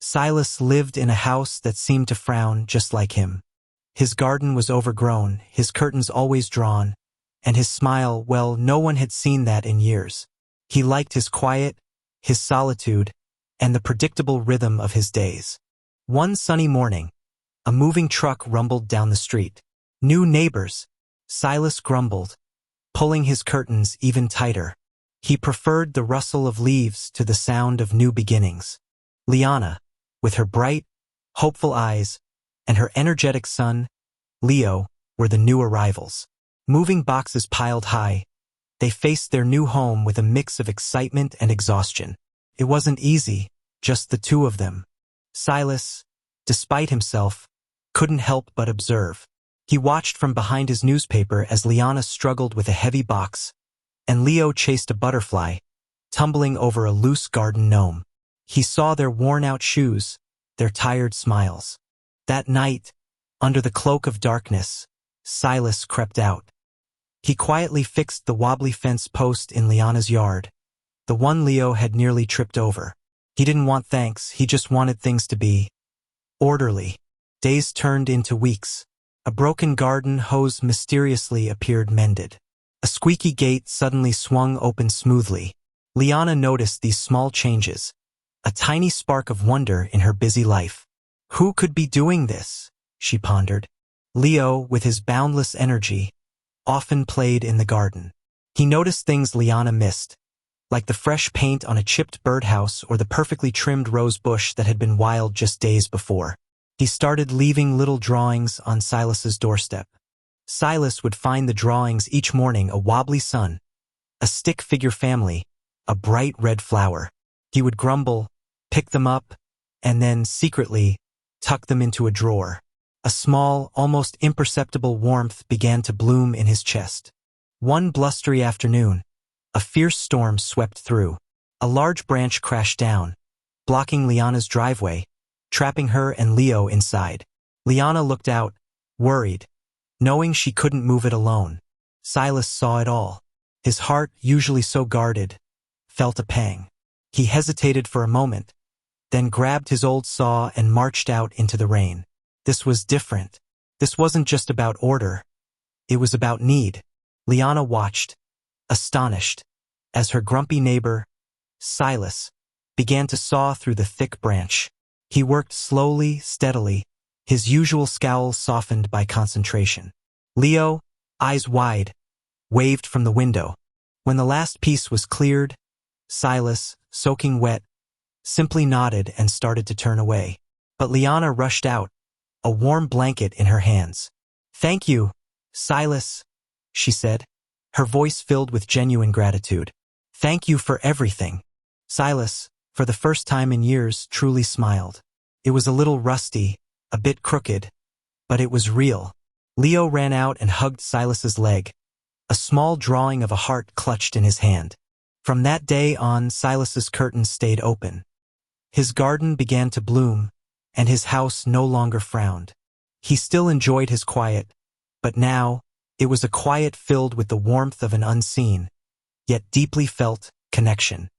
Silas lived in a house that seemed to frown just like him. His garden was overgrown, his curtains always drawn, and his smile, well, no one had seen that in years. He liked his quiet, his solitude, and the predictable rhythm of his days. One sunny morning, a moving truck rumbled down the street. New neighbors, Silas grumbled, pulling his curtains even tighter. He preferred the rustle of leaves to the sound of new beginnings. Liana, with her bright, hopeful eyes, and her energetic son, Leo, were the new arrivals. Moving boxes piled high, they faced their new home with a mix of excitement and exhaustion. It wasn't easy, just the two of them. Silas, despite himself, couldn't help but observe. He watched from behind his newspaper as Liana struggled with a heavy box, and Leo chased a butterfly, tumbling over a loose garden gnome. He saw their worn-out shoes, their tired smiles. That night, under the cloak of darkness, Silas crept out. He quietly fixed the wobbly fence post in Liana's yard, the one Leo had nearly tripped over. He didn't want thanks, he just wanted things to be orderly. Days turned into weeks. A broken garden hose mysteriously appeared mended. A squeaky gate suddenly swung open smoothly. Liana noticed these small changes, a tiny spark of wonder in her busy life. Who could be doing this? She pondered. Leo, with his boundless energy, often played in the garden. He noticed things Liana missed, like the fresh paint on a chipped birdhouse or the perfectly trimmed rose bush that had been wild just days before. He started leaving little drawings on Silas's doorstep. Silas would find the drawings each morning: a wobbly sun, a stick figure family, a bright red flower. He would grumble, pick them up, and then, secretly, tuck them into a drawer. A small, almost imperceptible warmth began to bloom in his chest. One blustery afternoon, a fierce storm swept through. A large branch crashed down, blocking Liana's driveway, trapping her and Leo inside. Liana looked out, worried, knowing she couldn't move it alone. Silas saw it all. His heart, usually so guarded, felt a pang. He hesitated for a moment, then grabbed his old saw and marched out into the rain. This was different. This wasn't just about order. It was about need. Liana watched, astonished, as her grumpy neighbor, Silas, began to saw through the thick branch. He worked slowly, steadily, his usual scowl softened by concentration. Leo, eyes wide, waved from the window. When the last piece was cleared, Silas, soaking wet, simply nodded and started to turn away. But Liana rushed out, a warm blanket in her hands. "Thank you, Silas," she said, her voice filled with genuine gratitude. "Thank you for everything." Silas, for the first time in years, truly smiled. It was a little rusty, a bit crooked, but it was real. Leo ran out and hugged Silas's leg, a small drawing of a heart clutched in his hand. From that day on, Silas's curtains stayed open. His garden began to bloom, and his house no longer frowned. He still enjoyed his quiet, but now it was a quiet filled with the warmth of an unseen, yet deeply felt, connection.